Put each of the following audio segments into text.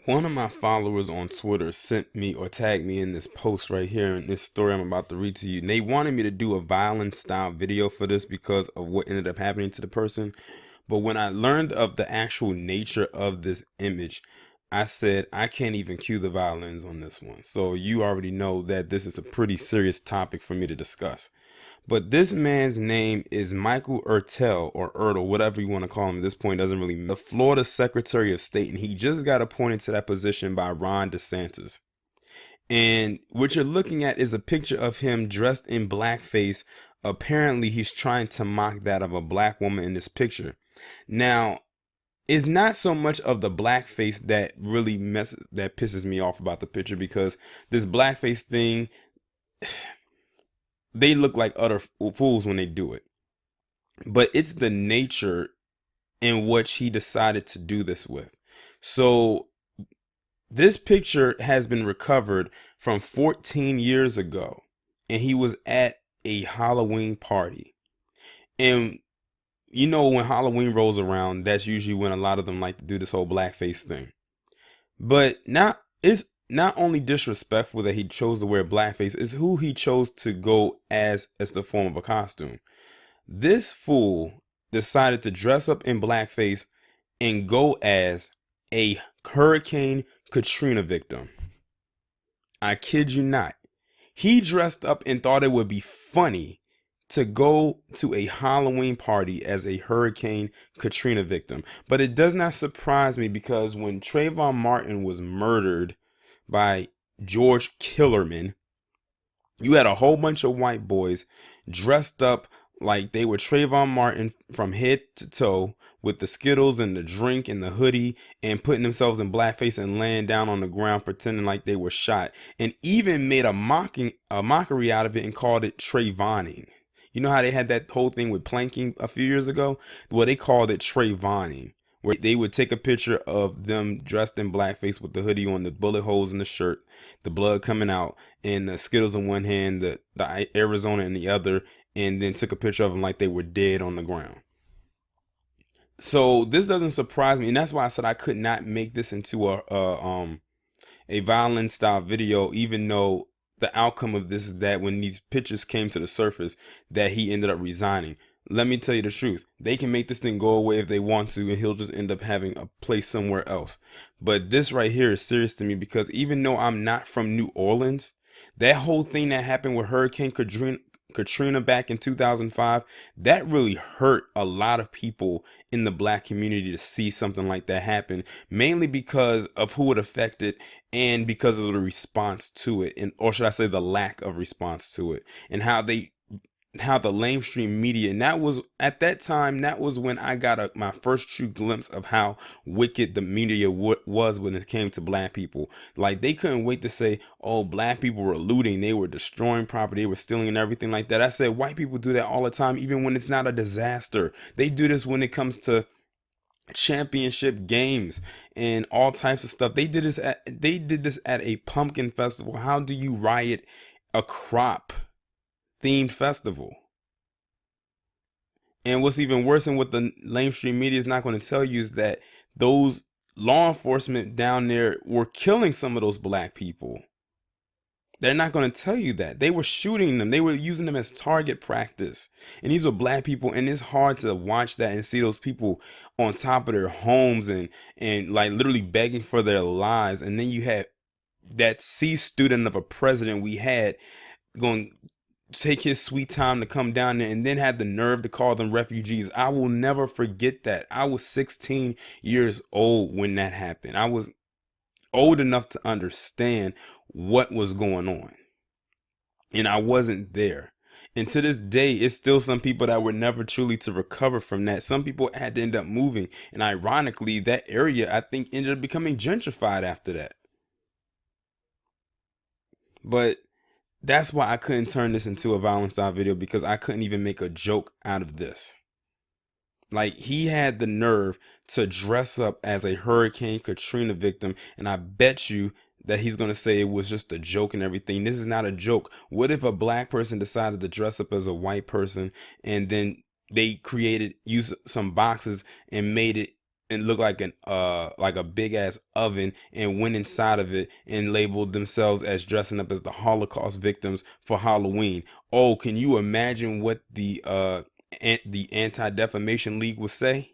One of my followers on Twitter sent me or tagged me in this post right here in this story I'm about to read to you. And they wanted me to do a violent style video for this because of what ended up happening to the person. But when I learned of the actual nature of this image, I said I can't even cue the violins on this one. So you already know that this is a pretty serious topic for me to discuss. But this man's name is Michael Ertel or Ertel, whatever you want to call him at this point, doesn't really matter. The Florida Secretary of State, and he just got appointed to that position by Ron DeSantis. And what you're looking at is a picture of him dressed in blackface. Apparently, he's trying to mock that of a black woman in this picture. Now, it's not so much of the blackface that really pisses me off about the picture, because this blackface thing, they look like utter fools when they do it. But it's the nature in which he decided to do this with. So this picture has been recovered from 14 years ago, and he was at a Halloween party. And you know, when Halloween rolls around, that's usually when a lot of them like to do this whole blackface thing. But now it's not only disrespectful that he chose to wear blackface, it's who he chose to go as the form of a costume. This fool decided to dress up in blackface and go as a Hurricane Katrina victim. I kid you not. He dressed up and thought it would be funny to go to a Halloween party as a Hurricane Katrina victim. But it does not surprise me, because when Trayvon Martin was murdered by George Killerman, you had a whole bunch of white boys dressed up like they were Trayvon Martin from head to toe, with the Skittles and the drink and the hoodie, and putting themselves in blackface and laying down on the ground pretending like they were shot, and even made a mockery out of it and called it Trayvoning. You know how they had that whole thing with planking a few years ago? Well, they called it Trayvoning, where they would take a picture of them dressed in blackface with the hoodie on, the bullet holes in the shirt, the blood coming out, and the Skittles in one hand, the Arizona in the other, and then took a picture of them like they were dead on the ground. So this doesn't surprise me, and that's why I said I could not make this into a violent style video, even though the outcome of this is that when these pictures came to the surface, that he ended up resigning. Let me tell you the truth. They can make this thing go away if they want to, and he'll just end up having a place somewhere else. But this right here is serious to me, because even though I'm not from New Orleans, that whole thing that happened with Hurricane Katrina back in 2005, that really hurt a lot of people in the black community to see something like that happen, mainly because of who it affected and because of the response to it, and or should I say the lack of response to it, and how the lamestream media, and that was at that time, that was when I got my first true glimpse of how wicked the media was when it came to black people. Like, they couldn't wait to say, oh, black people were looting, they were destroying property, they were stealing and everything like that. I said, white people do that all the time, even when it's not a disaster. They do this when it comes to championship games and all types of stuff. They did this at a pumpkin festival. How do you riot a crop themed festival? And what's even worse, and what the lamestream media is not going to tell you, is that those law enforcement down there were killing some of those black people. They're not going to tell you that. They were shooting them. They were using them as target practice. And these were black people. And it's hard to watch that and see those people on top of their homes and like literally begging for their lives. And then you had that C student of a president we had going take his sweet time to come down there, and then had the nerve to call them refugees. I will never forget that. I was 16 years old when that happened. I was old enough to understand what was going on, and I wasn't there. And to this day, it's still some people that were never truly to recover from that. Some people had to end up moving, and ironically, that area, I think, ended up becoming gentrified after that. But that's why I couldn't turn this into a violent style video, because I couldn't even make a joke out of this. Like, he had the nerve to dress up as a Hurricane Katrina victim, and I bet you that he's going to say it was just a joke and everything. This is not a joke. What if a black person decided to dress up as a white person, and then they used some boxes and made it and looked like a big ass oven and went inside of it and labeled themselves as dressing up as the Holocaust victims for Halloween. Oh, can you imagine what the Anti-Defamation League would say?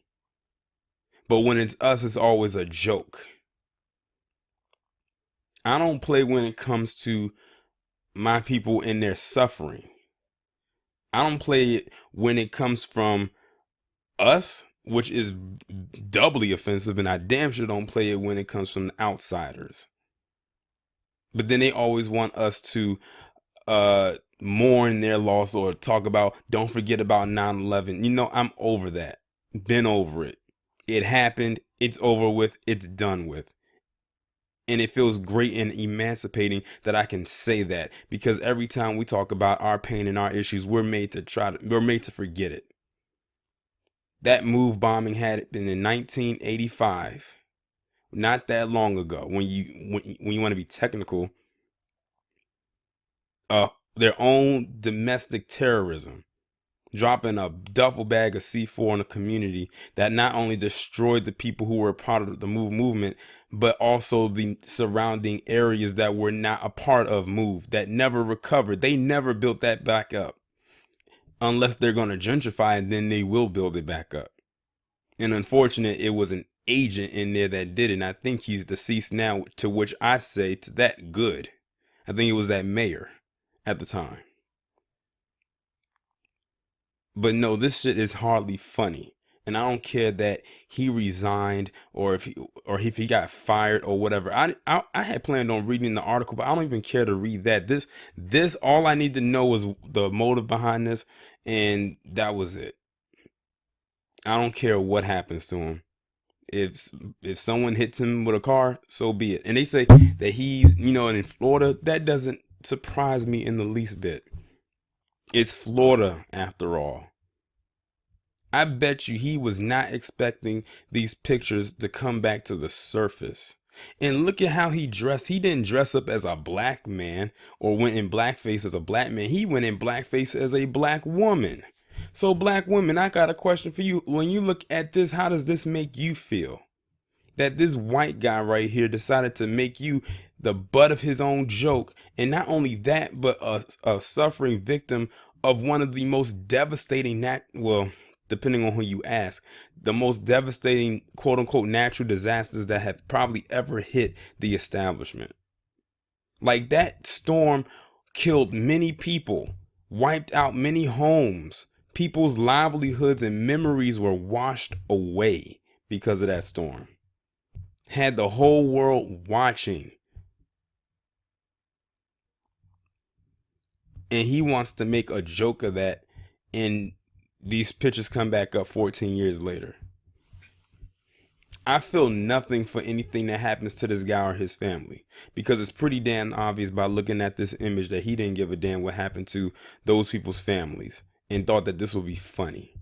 But when it's us, it's always a joke. I don't play when it comes to my people and their suffering. I don't play it when it comes from us, which is doubly offensive, and I damn sure don't play it when it comes from the outsiders. But then they always want us to mourn their loss or talk about, don't forget about 9/11. You know, I'm over that. Been over it. It happened. It's over with. It's done with. And it feels great and emancipating that I can say that, because every time we talk about our pain and our issues, we're made to forget it. That move bombing had been in 1985, not that long ago. When you want to be technical, their own domestic terrorism, dropping a duffel bag of C4 in a community that not only destroyed the people who were part of the movement, but also the surrounding areas that were not a part of move, that never recovered. They never built that back up, unless they're going to gentrify, and then they will build it back up. And unfortunate, it was an agent in there that did it, and I think he's deceased now, to which I say to that good. I think it was that mayor at the time. But no, this shit is hardly funny. And I don't care that he resigned or if he got fired or whatever. I had planned on reading the article, but I don't even care to read that. This all I need to know was the motive behind this, and that was it. I don't care what happens to him. If someone hits him with a car, so be it. And they say that he's, in Florida. That doesn't surprise me in the least bit. It's Florida after all. I bet you he was not expecting these pictures to come back to the surface. And look at how he dressed. He didn't dress up as a black man or went in blackface as a black man. He went in blackface as a black woman. So black women, I got a question for you. When you look at this, how does this make you feel? That this white guy right here decided to make you the butt of his own joke. And not only that, but a suffering victim of one of the most devastating, depending on who you ask, the most devastating quote unquote natural disasters that have probably ever hit the establishment. Like, that storm killed many people, wiped out many homes. People's livelihoods and memories were washed away because of that storm. Had the whole world watching. And he wants to make a joke of that, and these pictures come back up 14 years later. I feel nothing for anything that happens to this guy or his family, because it's pretty damn obvious by looking at this image that he didn't give a damn what happened to those people's families and thought that this would be funny.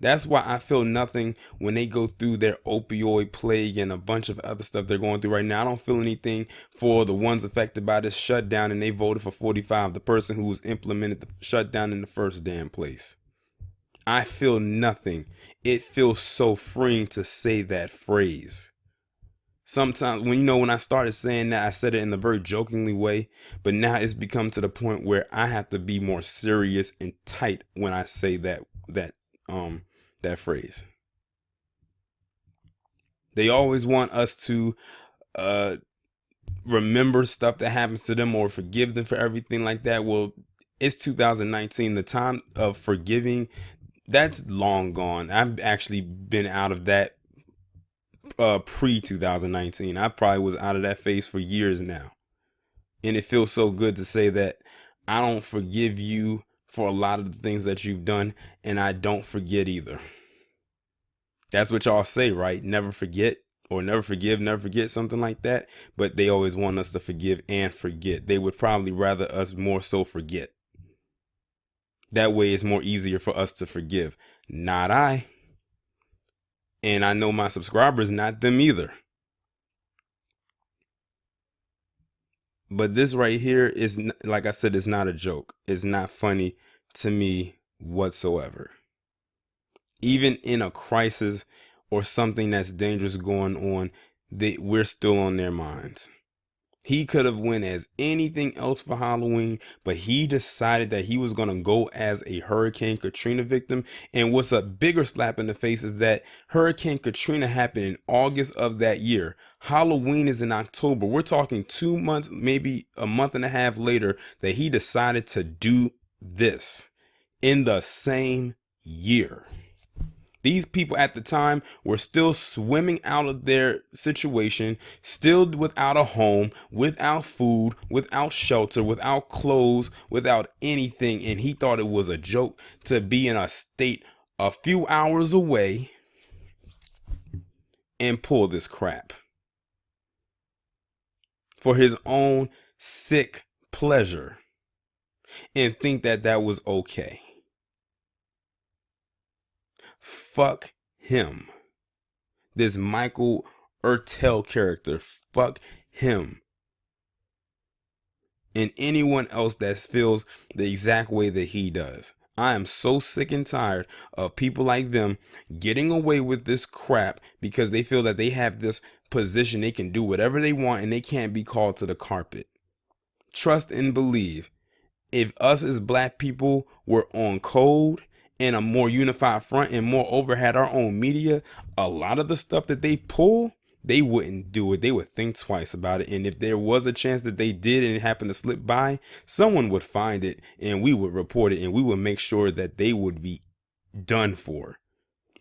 That's why I feel nothing when they go through their opioid plague and a bunch of other stuff they're going through right now. I don't feel anything for the ones affected by this shutdown and they voted for 45, the person who was implemented the shutdown in the first damn place. I feel nothing. It feels so freeing to say that phrase. Sometimes when I started saying that, I said it in a very jokingly way, but now it's become to the point where I have to be more serious and tight when I say that phrase. They always want us to remember stuff that happens to them or forgive them for everything like that. Well, it's 2019. The time of forgiving, that's long gone. I've actually been out of that pre 2019. I probably was out of that phase for years now. And it feels so good to say that I don't forgive you for a lot of the things that you've done, and I don't forget either. That's what y'all say, right? Never forget, or never forgive, never forget, something like that. But they always want us to forgive and forget. They would probably rather us more so forget. That way it's more easier for us to forgive. Not I. And I know my subscribers, not them either. But this right here is, like I said, it's not a joke. It's not funny to me whatsoever. Even in a crisis or something that's dangerous going on, we're still on their minds. He could have went as anything else for Halloween, but he decided that he was going to go as a Hurricane Katrina victim. And what's a bigger slap in the face is that Hurricane Katrina happened in August of that year. Halloween is in October. We're talking 2 months, maybe a month and a half later, that he decided to do this in the same year. These people at the time were still swimming out of their situation, still without a home, without food, without shelter, without clothes, without anything. And he thought it was a joke to be in a state a few hours away and pull this crap for his own sick pleasure and think that that was okay. Fuck him. This Michael Ertel character. Fuck him. And anyone else that feels the exact way that he does. I am so sick and tired of people like them getting away with this crap because they feel that they have this position. They can do whatever they want and they can't be called to the carpet. Trust and believe. If us as black people were on code and a more unified front and moreover had our own media, a lot of the stuff that they pull, they wouldn't do it. They would think twice about it. And if there was a chance that they did and it happened to slip by, someone would find it and we would report it and we would make sure that they would be done for.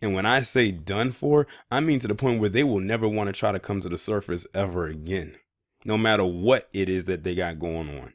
And when I say done for, I mean to the point where they will never want to try to come to the surface ever again, no matter what it is that they got going on.